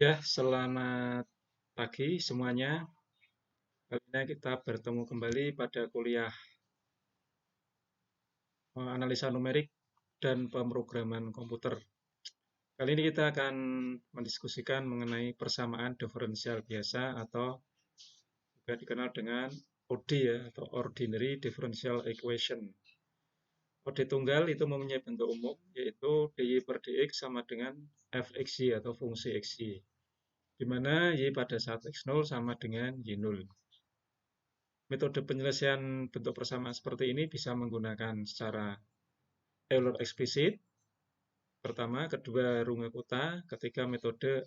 Ya, selamat pagi semuanya. Kali ini kita bertemu kembali pada kuliah analisa numerik dan pemrograman komputer. Kali ini kita akan mendiskusikan mengenai persamaan diferensial biasa atau juga dikenal dengan OD ya, atau Ordinary Differential Equation. OD tunggal itu mempunyai bentuk umum, yaitu dy per dx sama dengan fxy atau fungsi xy, di mana y pada saat x0 sama dengan y0. Metode penyelesaian bentuk persamaan seperti ini bisa menggunakan secara Euler eksplisit, pertama, kedua Runge-Kutta, ketiga metode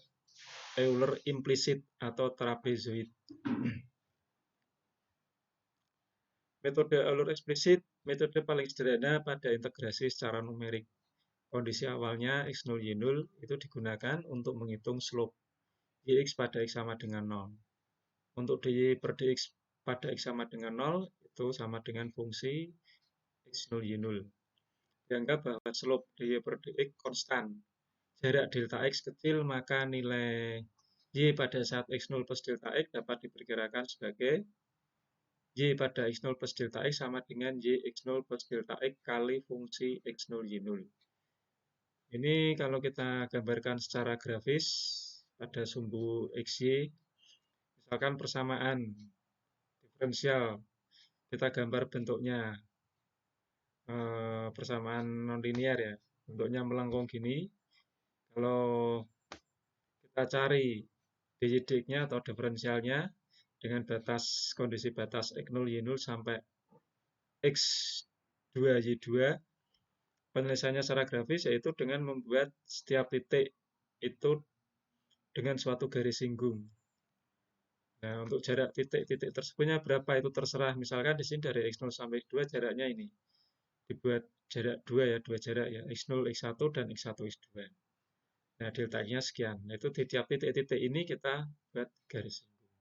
Euler implisit atau trapezoid. Metode Euler eksplisit, metode paling sederhana pada integrasi secara numerik. Kondisi awalnya x0, y0 itu digunakan untuk menghitung slope yx pada x sama dengan 0. Untuk dy per dx pada x sama dengan 0 itu sama dengan fungsi x0, y0. Dianggap bahwa slope dy per dx konstan. Jarak delta x kecil, maka nilai y pada saat x0 plus delta x dapat diperkirakan sebagai y pada x0 plus delta x sama dengan y x0 plus delta x kali fungsi x0, y0. Ini kalau kita gambarkan secara grafis pada sumbu xy, misalkan persamaan diferensial, kita gambar bentuknya persamaan nonlinear ya, bentuknya melengkung gini. Kalau kita cari dx-nya atau diferensialnya dengan kondisi batas x0, y0 sampai x2, y2, penyelesaiannya secara grafis yaitu dengan membuat setiap titik itu dengan suatu garis singgung. Nah, untuk jarak titik-titik tersebutnya berapa itu terserah. Misalkan di sini dari x0 sampai x2 jaraknya ini. Dibuat jarak 2 ya, dua jarak ya, x0, x1 dan x1, x2. Nah, delta-nya sekian. Nah, itu di tiap titik-titik ini kita buat garis singgung.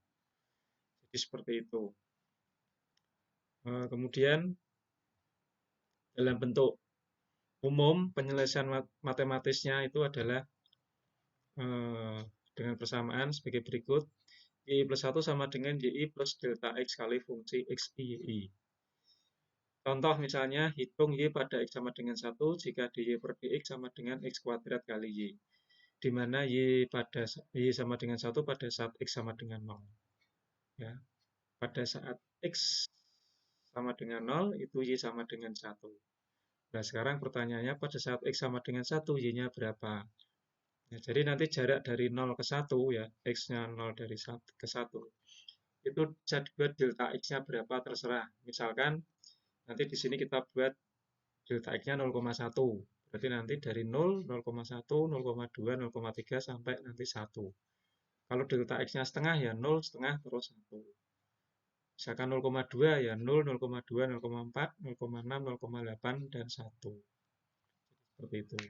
Jadi seperti itu. Kemudian dalam bentuk umum penyelesaian matematisnya itu adalah dengan persamaan sebagai berikut. Y plus 1 sama dengan y plus delta x kali fungsi x, y. Contoh misalnya, hitung y pada x sama dengan 1 jika dy per dx sama dengan x kuadrat kali y. Di mana y sama dengan 1 pada saat x sama dengan 0. Ya. Pada saat x sama dengan 0, itu y sama dengan 1. Nah, sekarang pertanyaannya pada saat x sama dengan 1, y-nya berapa? Ya, jadi nanti jarak dari 0 ke 1, ya, x-nya 0 dari 1 ke 1, itu bisa dibuat delta x-nya berapa terserah. Misalkan nanti di sini kita buat delta x-nya 0,1. Berarti nanti dari 0, 0,1, 0,2, 0,3 sampai nanti 1. Kalau delta x-nya setengah ya 0, setengah terus 1. Misalkan 0,2 ya 0, 0,2, 0,4, 0,6, 0,8, dan 1. Seperti itu.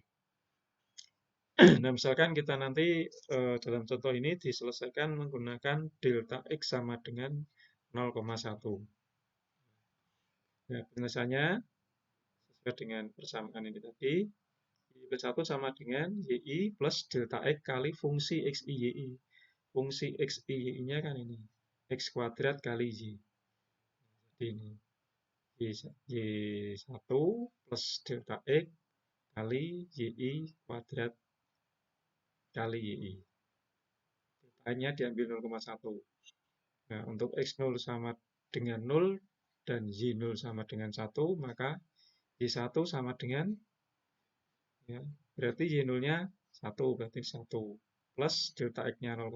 Nah, misalkan kita nanti dalam contoh ini diselesaikan menggunakan delta x sama dengan 0,1. Nah, penyelesaiannya sesuai dengan persamaan ini tadi. Y plus 1 sama dengan y plus delta x kali fungsi x, y. Fungsi x, y-nya kan ini. X kuadrat kali y. Jadi ini y1 plus delta x kali y kuadrat kali y. Delta-nya diambil 0,1. Nah, untuk x0 sama dengan 0 dan y0 sama dengan 1, maka y1 sama dengan, ya, berarti y0-nya 1, berarti 1. Plus delta x-nya 0,1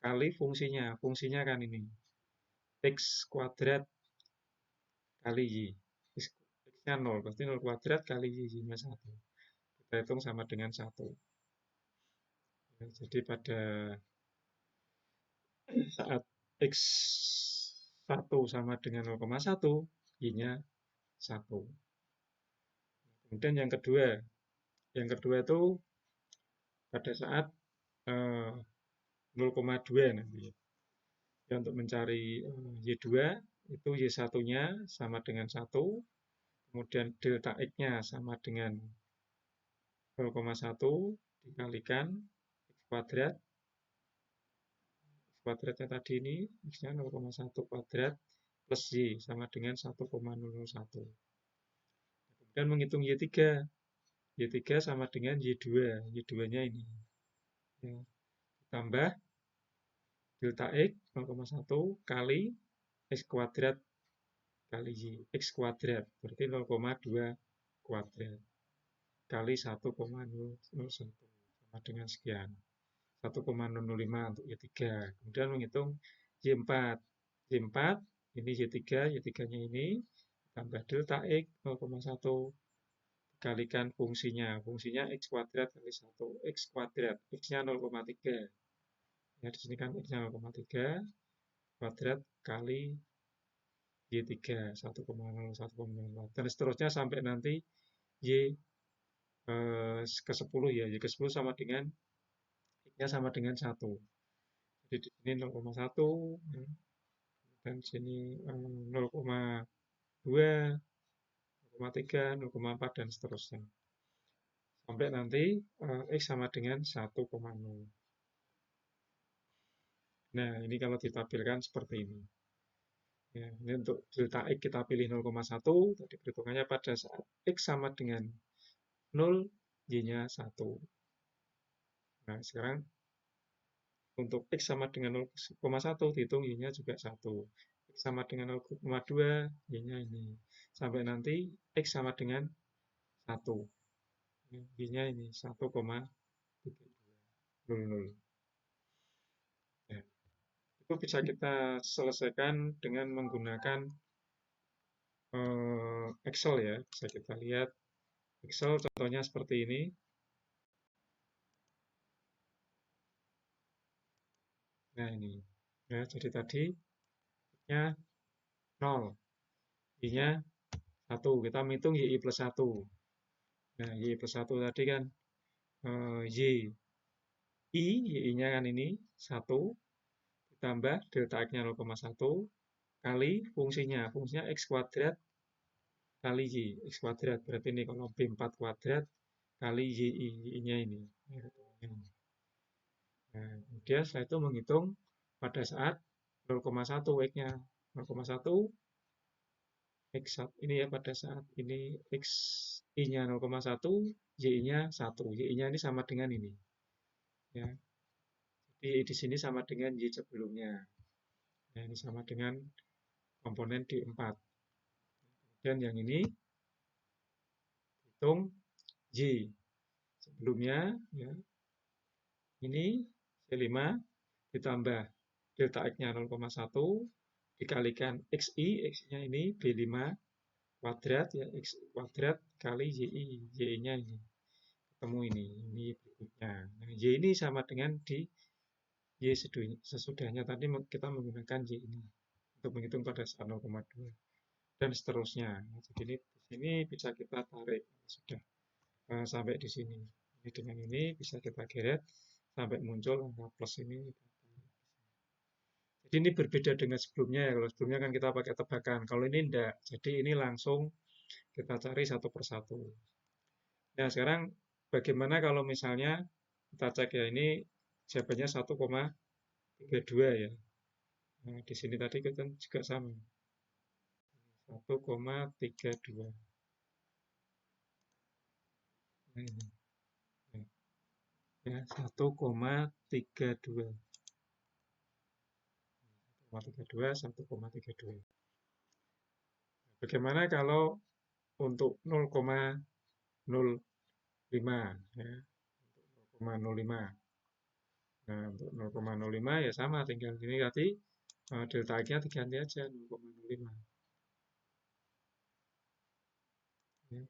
kali fungsinya. Fungsinya kan ini. X kuadrat kali y. X-nya 0, berarti 0 kuadrat kali y-nya 1. Kita hitung sama dengan 1. Ya, jadi pada saat x1 sama dengan 0,1, y-nya 1. Kemudian yang kedua itu pada saat 0,2 nanti. Ya, untuk mencari y2 itu y1-nya sama dengan 1, kemudian delta x-nya sama dengan 0,1 dikalikan kuadrat. Kuadratnya tadi ini, X-nya 0,1 kuadrat plus Y sama dengan 1,001. Kemudian menghitung Y3. Y3 sama dengan Y2. Y2-nya ini. Ya. Tambah delta X 0,1 kali X kuadrat kali Y. X kuadrat berarti 0,2 kuadrat kali 1,001 sama dengan sekian. 1,005 untuk Y3. Kemudian menghitung Y4. Y4 ini Y3, Y3-nya ini tambah delta X 0,1 dikalikan fungsinya. Fungsinya X kuadrat kali 1. X kuadrat. X-nya 0,3. Ya, di sini kan X-nya 0,3 kuadrat kali Y3 1,0, dan seterusnya sampai nanti Y ke 10 ya. Y ke 10 sama dengan X-nya sama dengan 1. Jadi di sini 0,1 dan sini 0,2, 0,3, 0,4 dan seterusnya. Sampai nanti X sama dengan 1,0. Nah, ini kalau ditampilkan seperti ini. Ya, ini untuk delta X kita pilih 0,1, tadi perhitungannya pada saat X sama dengan 0, Y-nya 1. Nah, sekarang untuk X sama dengan 0,1, dihitung Y-nya juga 1. X sama dengan 0,2, Y-nya ini. Sampai nanti X sama dengan 1. Y-nya ini 1,3200. Ya. Itu bisa kita selesaikan dengan menggunakan Excel ya. Bisa kita lihat Excel contohnya seperti ini. Nah ini. Ya, jadi tadi Y-nya 0. Y-nya 1. Kita menghitung Y plus 1. Nah, Y plus 1 tadi kan Y. Y-nya kan ini 1. Ditambah delta X-nya 0,1 kali fungsinya. Fungsinya X kuadrat kali Y. X kuadrat berarti ini kalau B4 kuadrat kali Y-nya ini. Nah, kemudian setelah itu menghitung pada saat 0,1 X-nya. 0,1 X1 ini ya pada saat ini X I-nya 0,1, Y-nya 1. Y-nya ini sama dengan ini. Ya. Jadi di sini sama dengan Y sebelumnya. Nah, ini sama dengan komponen D4. Dan yang ini hitung Y sebelumnya ya. Ini C5 ditambah delta X-nya 0,1 dikalikan XI, X-nya ini B5 kuadrat ya, X kuadrat kali YI, Y-nya ini ketemu ini berikutnya. Nah, Y ini sama dengan di Y sesudahnya tadi kita menggunakan Y ini untuk menghitung pada saat 0,2 dan seterusnya. Nah, jadi ini di sini bisa kita tarik sudah sampai di sini. Ini dengan ini bisa kita geret sampai muncul angka plus ini. Jadi ini berbeda dengan sebelumnya ya. Kalau sebelumnya kan kita pakai tebakan. Kalau ini enggak. Jadi ini langsung kita cari satu persatu. Nah, sekarang bagaimana kalau misalnya kita cek ya ini jawabannya 1,32 ya. Nah, di sini tadi kita juga sama. 1,32. Nah, ini. Ya, 1,32. 1,32. Bagaimana kalau untuk 0,05 ya. 0,05. Nah, untuk 0,05 ya sama, tinggal ini tadi delta X-nya diganti aja 0,05. Ya.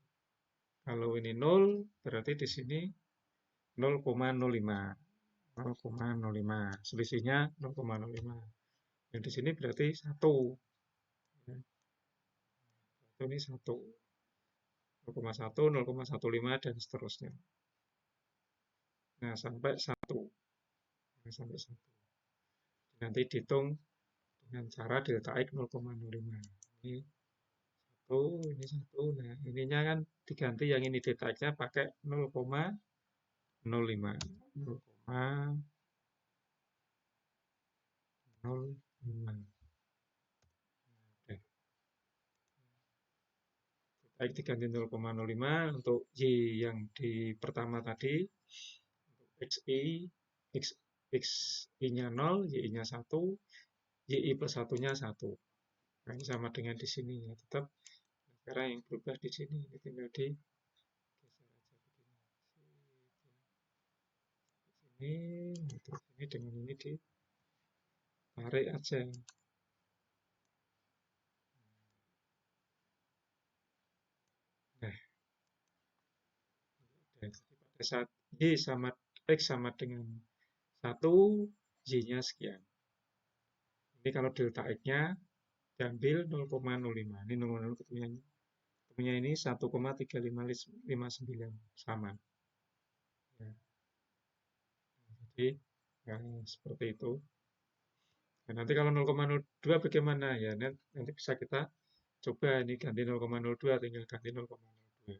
Kalau ini 0, berarti di sini 0,05. 0,05. Selisihnya 0,05. Yang di sini berarti 1. Ya. Ini 1. 0,1, 0,15 dan seterusnya. Nah, sampai 1. Nah, sampai 1. Nanti dihitung dengan cara delta X 0,05. Ini 1, ini 1. Nah, ininya kan diganti yang ini delta X-nya pakai 0,05. Oke. Baik, diganti 0,05 untuk Y yang di pertama tadi. XI, X, XI-nya 0, YI-nya 1, YI plus 1-nya 1. Nah, ini sama dengan di sini ya, tetap. Sekarang yang berubah di sini, ini tinggal digeser aja begini. Ini, terus ini dengan ini ditarik aja. Nah, jadi pada saat Y sama X sama dengan 1, Y-nya sekian. Ini kalau delta X-nya diambil 0,05. Ini 0,0 ketemunya ini 1,3559 sama. Ya, jadi ya, seperti itu. Nah, nanti kalau 0,02 bagaimana ya? Nanti bisa kita coba ini ganti 0,02, tinggal ganti 0,02.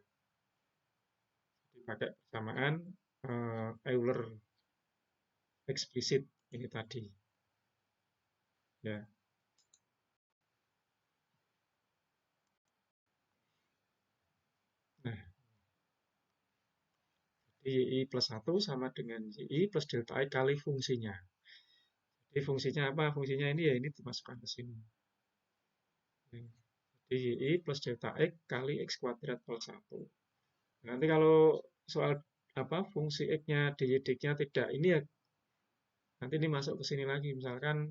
Jadi pakai persamaan Euler eksplisit ini tadi. Ya. Nah, YI plus 1 sama dengan YI plus delta X kali fungsinya. Jadi fungsinya apa? Fungsinya ini ya ini dimasukkan ke sini. Ya. Jadi YI plus delta X kali X kuadrat plus 1. Nanti kalau soal apa fungsi X-nya, dy dx-nya tidak, ini ya nanti ini masuk ke sini lagi. Misalkan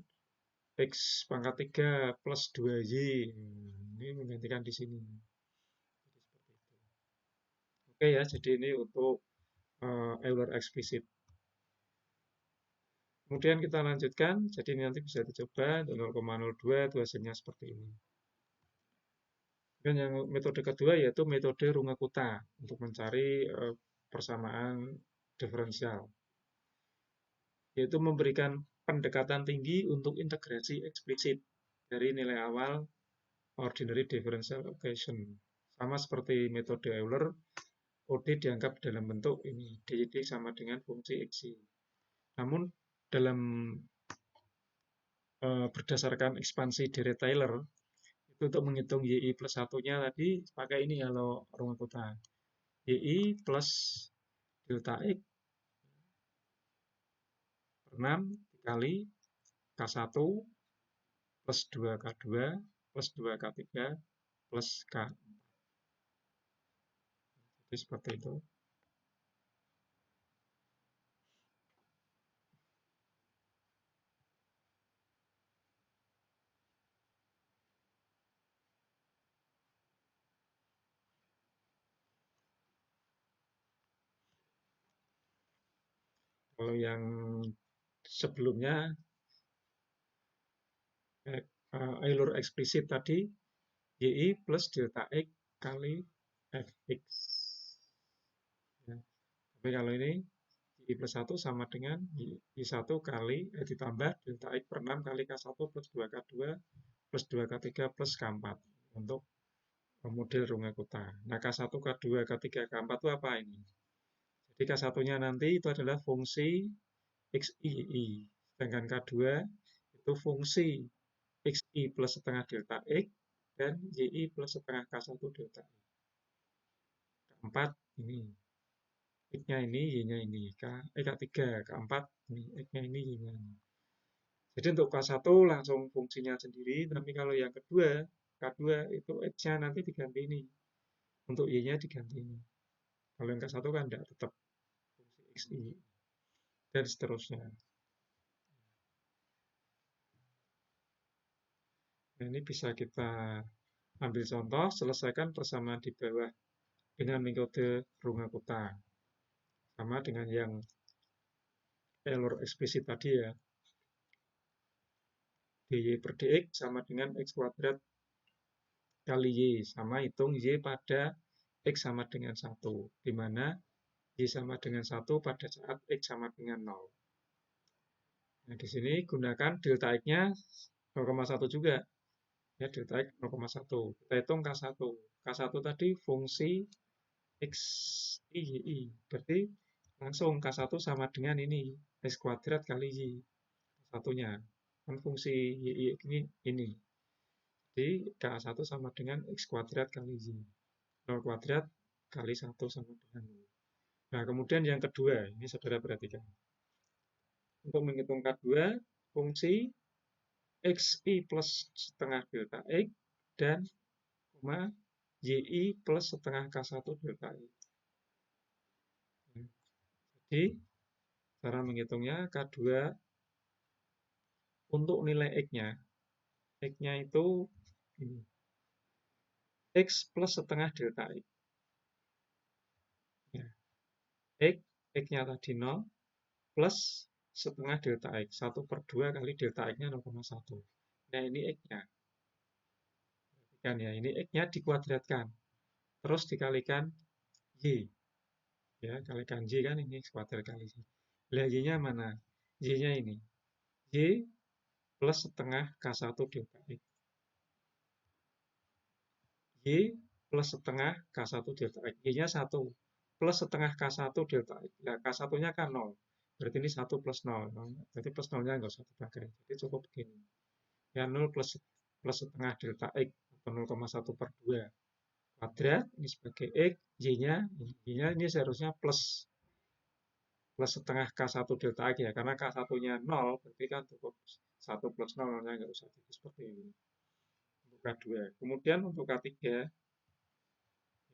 X pangkat 3 plus 2Y. Ini menggantikan di sini. Jadi seperti itu. Oke ya, jadi ini untuk Euler eksplisit. Kemudian kita lanjutkan, jadi ini nanti bisa dicoba untuk 0,02 itu hasilnya seperti ini. Dan yang metode kedua yaitu metode Runge-Kutta untuk mencari persamaan diferensial, yaitu memberikan pendekatan tinggi untuk integrasi eksplisit dari nilai awal ordinary differential equation. Sama seperti metode Euler, OD dianggap dalam bentuk ini, dyd sama dengan fungsi xy. Namun dalam berdasarkan ekspansi Dirac-Taylor, itu untuk menghitung YI plus 1-nya tadi pakai ini kalau Runge-Kutta. YI plus delta X per 6 dikali K1 plus 2K2 plus 2K3 plus K. Jadi seperti itu. Kalau yang sebelumnya Euler eksplisit tadi YI plus delta X kali Fx. Ya. Tapi kalau ini YI plus 1 sama dengan Y1 kali ditambah delta X per 6 kali K1 plus 2K2 plus 2K3 plus K4 untuk model Runge-Kutta. Nah, K1, K2, K3, K4 itu apa ini? Jadi K1-nya nanti itu adalah fungsi XI. Sedangkan K2 itu fungsi XI plus setengah delta X dan YI plus setengah K1 delta X. Keempat ini. X-nya ini, Y-nya ini. K3, keempat ini. X-nya ini, Y-nya ini. Jadi untuk K1 langsung fungsinya sendiri, tapi kalau yang kedua, K2 itu X-nya nanti diganti ini. Untuk Y-nya diganti ini. Kalau yang K1 kan tidak tetap fungsi XI. Dan seterusnya. Nah, ini bisa kita ambil contoh, selesaikan persamaan di bawah dengan metode Runge-Kutta. Sama dengan yang Euler eksplisit tadi ya. dy per dx sama dengan x kuadrat kali y. Sama hitung y pada x sama dengan 1. Di mana y sama dengan 1 pada saat x sama dengan 0. Nah, di sini gunakan delta x-nya 0,1 juga. Ya, delta x 0,1. Kita hitung K1. K1 tadi fungsi x, y, y. Berarti Langsung K1 sama dengan ini, X kuadrat kali Y. Satunya. Kan fungsi Y ini. Jadi K1 sama dengan X kuadrat kali Y. 0 kuadrat kali 1 sama dengan 0. Nah, kemudian yang kedua, ini saudara perhatikan. Untuk menghitung K2, fungsi XI plus setengah delta X dan YI plus setengah K1 delta X. Jadi, cara menghitungnya K2 untuk nilai X-nya. X-nya itu ini. X plus setengah delta X. Ya. X-nya tadi 0 plus setengah delta X. 1/2 kali delta X-nya 0,1. Nah, ini X-nya. Kan ya, ini X-nya dikuadratkan. Terus dikalikan Y. Ya, kalikan Y kan ini X kuadrat kali Y. Lah, Y-nya mana? Y-nya ini. Y plus setengah K1 delta X. Y plus setengah K1 delta X. Y-nya 1. Plus setengah K1 delta X. Nah, K1-nya kan 0. Berarti ini 1 plus 0. Berarti plus 0-nya nggak usah dipakai. Jadi cukup begini. Ya, 0 plus setengah delta X. Atau 0,1/2 kuadrat. Ini sebagai X. Y-nya ini seharusnya plus setengah K1 delta X ya. Karena K1-nya 0. Berarti kan cukup 1 plus 0-nya nggak usah seperti ini. Untuk K2. Kemudian untuk K3.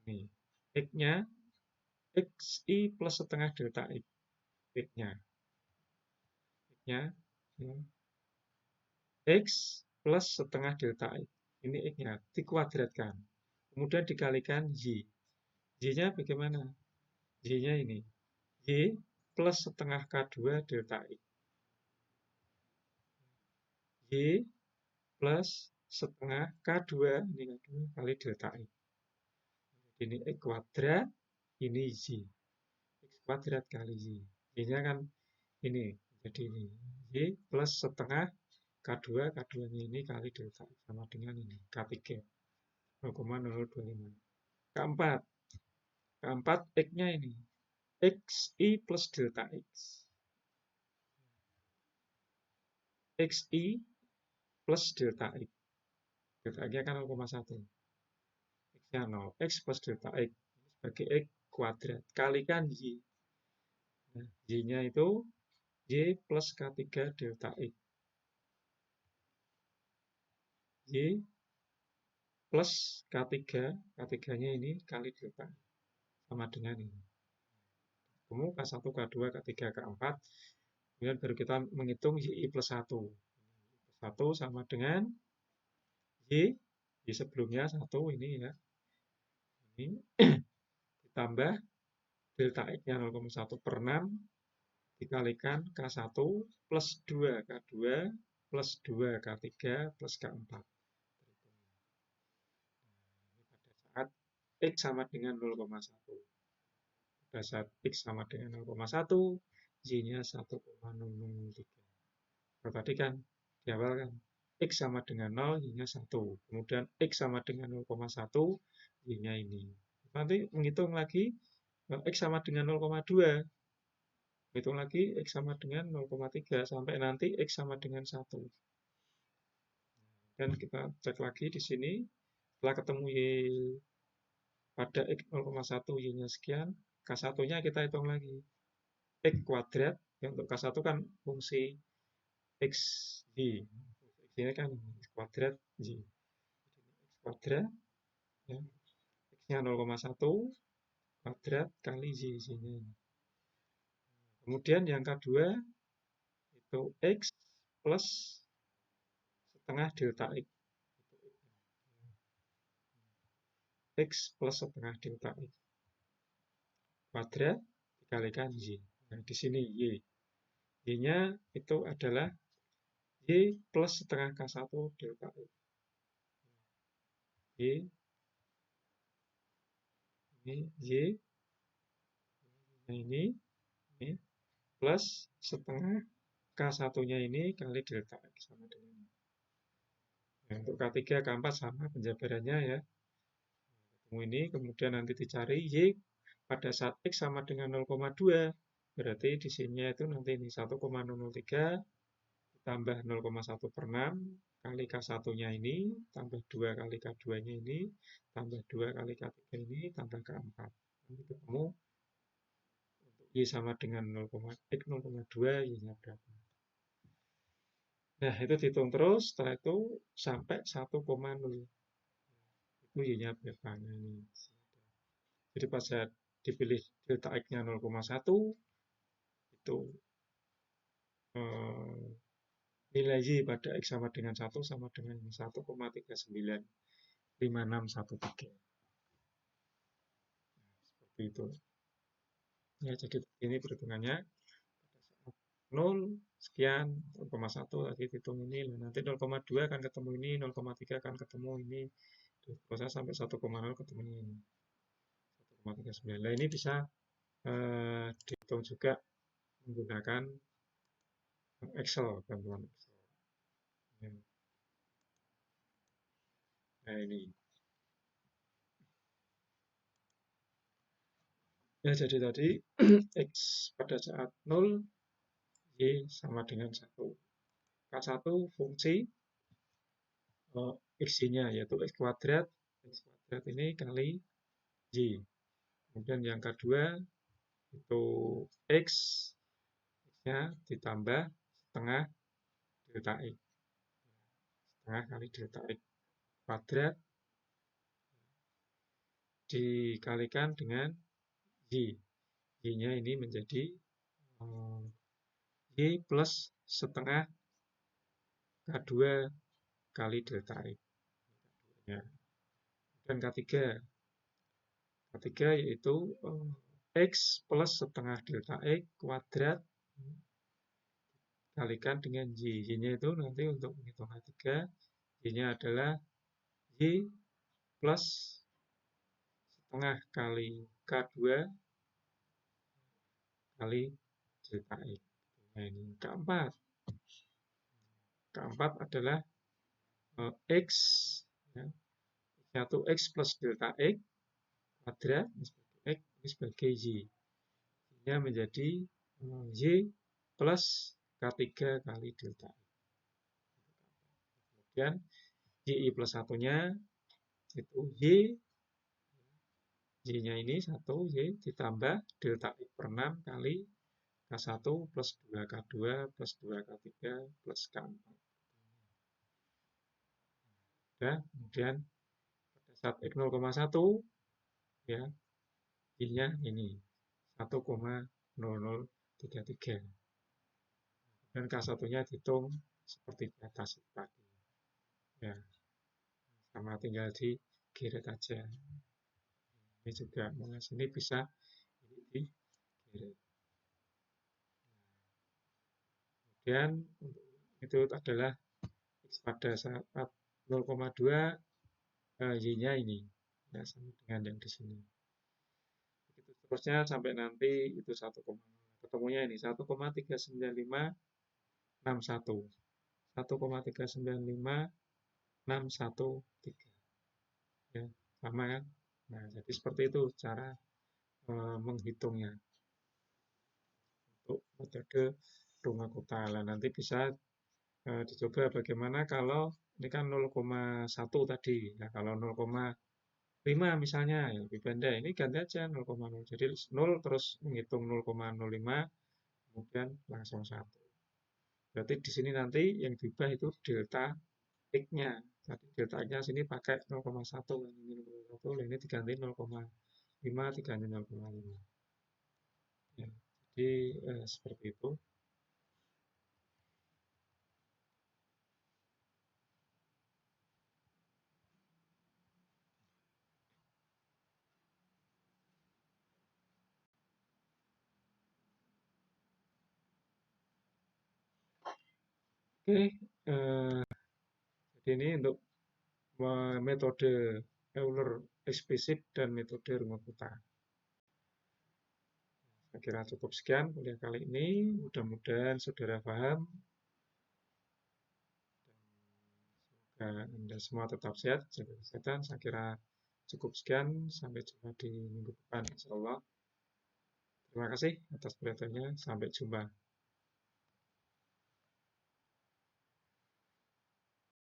Ini. X-nya XI plus setengah delta X. X-nya. X-nya. X plus setengah delta X. Ini X-nya. Dikuadratkan. Kemudian dikalikan Y. Y-nya bagaimana? Y-nya ini. Y plus setengah K2 delta X. Y plus setengah K2. Ini K2 kali delta X. Ini X kuadrat. Ini Y. X kuadrat kali Y. Y-nya kan ini. Jadi ini. Y plus setengah K2, K2-nya ini kali delta X. Sama dengan ini. K3. 0,025. Keempat. Keempat, X-nya ini. XI plus delta X. XI plus delta X. Delta X-nya kan 0,1. X-nya 0. X plus delta X. Sebagai X kuadrat. Kalikan Y. Nah, Y-nya itu Y plus K3 delta X. Y plus K3. K3-nya ini kali delta X. Sama dengan ini. Ketemu K1, K2, K3, K4. Kemudian baru kita menghitung YI plus 1. 1 sama dengan Y. Y sebelumnya 1 ini ya. Ini ditambah delta X-nya 0,1/6 dikalikan K1 plus 2 K2 plus 2 K3 plus K4. Pada saat X sama dengan 0,1. Pada saat X sama dengan 0,1, Y-nya 1,003. Kalau tadi kan di awal kan X sama dengan 0, Y-nya 1. Kemudian X sama dengan 0,1, Y-nya ini. Nanti menghitung lagi X sama dengan 0,2. Hitung lagi X sama dengan 0,3 sampai nanti X sama dengan 1. Dan kita cek lagi di sini. Setelah ketemu Y pada X 0,1, Y-nya sekian. K1-nya kita hitung lagi. X kuadrat. Ya, untuk K1 kan fungsi X, Y. X-nya kan X kuadrat, Y. X kuadrat. Ya. X-nya 0,1 kuadrat kali Y. Y-nya. Kemudian yang kedua itu X plus setengah delta X. X plus setengah delta X. Kuadrat dikalikan Y. Nah, di sini Y. Y-nya itu adalah Y plus setengah K1 delta X. Y. Ini Y. Ini plus setengah K1-nya ini kali delta X sama dengan ini. Nah, untuk K3, K4 sama penjabarannya ya. Ketemu ini, kemudian nanti dicari Y pada saat X sama dengan 0,2. berarti di sini itu nanti ini 1,003 tambah 0,1 per 6 kali K1-nya ini, tambah 2 kali K2-nya ini, tambah 2 kali K3 ini, tambah K4. Nanti ketemu untuk Y sama dengan 0,2, Y-nya berapa. Nah, itu dihitung terus, setelah itu sampai 1,0. Itu Y-nya berapa. Nah, ini. Jadi pada dipilih delta X-nya 0,1, itu nilai Y pada X sama dengan 1 sama dengan 1,395613. Seperti itu. Ya, jadi ini perhitungannya. 0 sekian, 0,1 tadi hitung ini, nanti 0,2 akan ketemu ini, 0,3 akan ketemu ini, proses sampai 1,0 ketemu ini, 1,39. Nah, ini bisa dihitung juga menggunakan Excel, bantuan Excel. Ya. Nah, ini. Ya, jadi tadi X pada saat 0, Y sama dengan 1. K1 fungsi X-nya yaitu X kuadrat ini kali Y. Kemudian yang kedua itu X, X-nya ditambah setengah delta X. Setengah kali delta X kuadrat dikalikan dengan Y. Y-nya ini menjadi Y plus setengah K2 kali delta X. Ya. Dan K3 yaitu X plus setengah delta X kuadrat kalikan dengan Y. Y-nya itu nanti untuk menghitung K3, Y-nya adalah Y plus setengah kali K2 kali delta X. Nah, ini keempat adalah X, ya, satu X plus delta X kuadrat, ini sebagai Y. Y-nya menjadi Y plus K3 kali delta X. Kemudian Y plus satunya itu Y, Y-nya ini 1, Y ditambah delta X per 6 kali K1 plus 2 K2 plus 2 K3 plus K4. Ya, kemudian pada saat X 0,1, ya, Y-nya ini 1,0033. Dan K1-nya dihitung seperti di atas tadi. Ya, sama tinggal di giret aja. Ini juga ini bisa di giret. Kemudian itu adalah X pada saat 0,2, Y-nya ini. Ya, sama dengan yang di sini. Begitu terusnya sampai nanti itu 1,0. Ketemunya ini 1,39561. 1,3956113. Ya, sama kan? Nah, jadi seperti itu cara menghitungnya untuk metode rumah kota. Nah, nanti bisa dicoba bagaimana kalau ini kan 0,1 tadi. Nah, kalau 0,5 misalnya ya lebih pendek, ini ganti aja 0,0. Jadi 0 terus menghitung 0,05 kemudian langsung 1. Berarti di sini nanti yang diubah itu delta X-nya. Tadi delta X-nya sini pakai 0,1 kan, ini 0,1, ini diganti 0,5, diganti 0,5. Ya, jadi seperti itu. Oke, jadi ini untuk metode Euler eksplisit dan metode rumah kota. Saya kira cukup sekian kuliah kali ini. Mudah-mudahan saudara paham. Dan Anda semua tetap sehat, jaga kesehatan. Saya kira cukup sekian. Sampai jumpa di minggu depan, insya Allah. Terima kasih atas perhatiannya. Sampai jumpa.